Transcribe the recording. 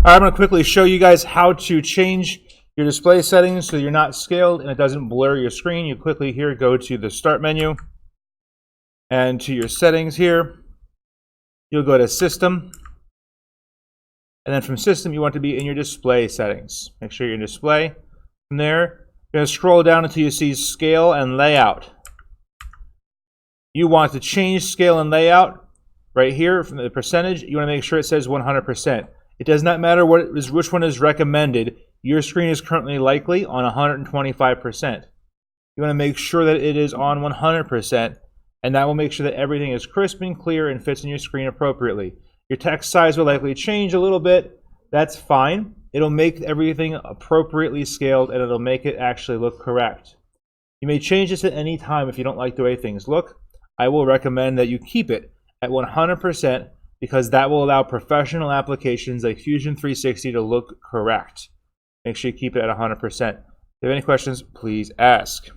I'm going to quickly show you guys how to change your display settings so you're not scaled and it doesn't blur your screen. You quickly here go to the Start menu and to your settings here. You'll go to System. And then from System, you want to be in your display settings. Make sure you're in Display. From there, you're going to scroll down until you see Scale and Layout. You want to change Scale and Layout right here from the percentage. You want to make sure it says 100%. It does not matter which one is recommended. Your screen is currently likely on 125%. You want to make sure that it is on 100%, and that will make sure that everything is crisp and clear and fits in your screen appropriately. Your text size will likely change a little bit. That's fine. It'll make everything appropriately scaled, and it'll make it actually look correct. You may change this at any time if you don't like the way things look. I will recommend that you keep it at 100% because that will allow professional applications like Fusion 360 to look correct. Make sure you keep it at 100%. If you have any questions, please ask.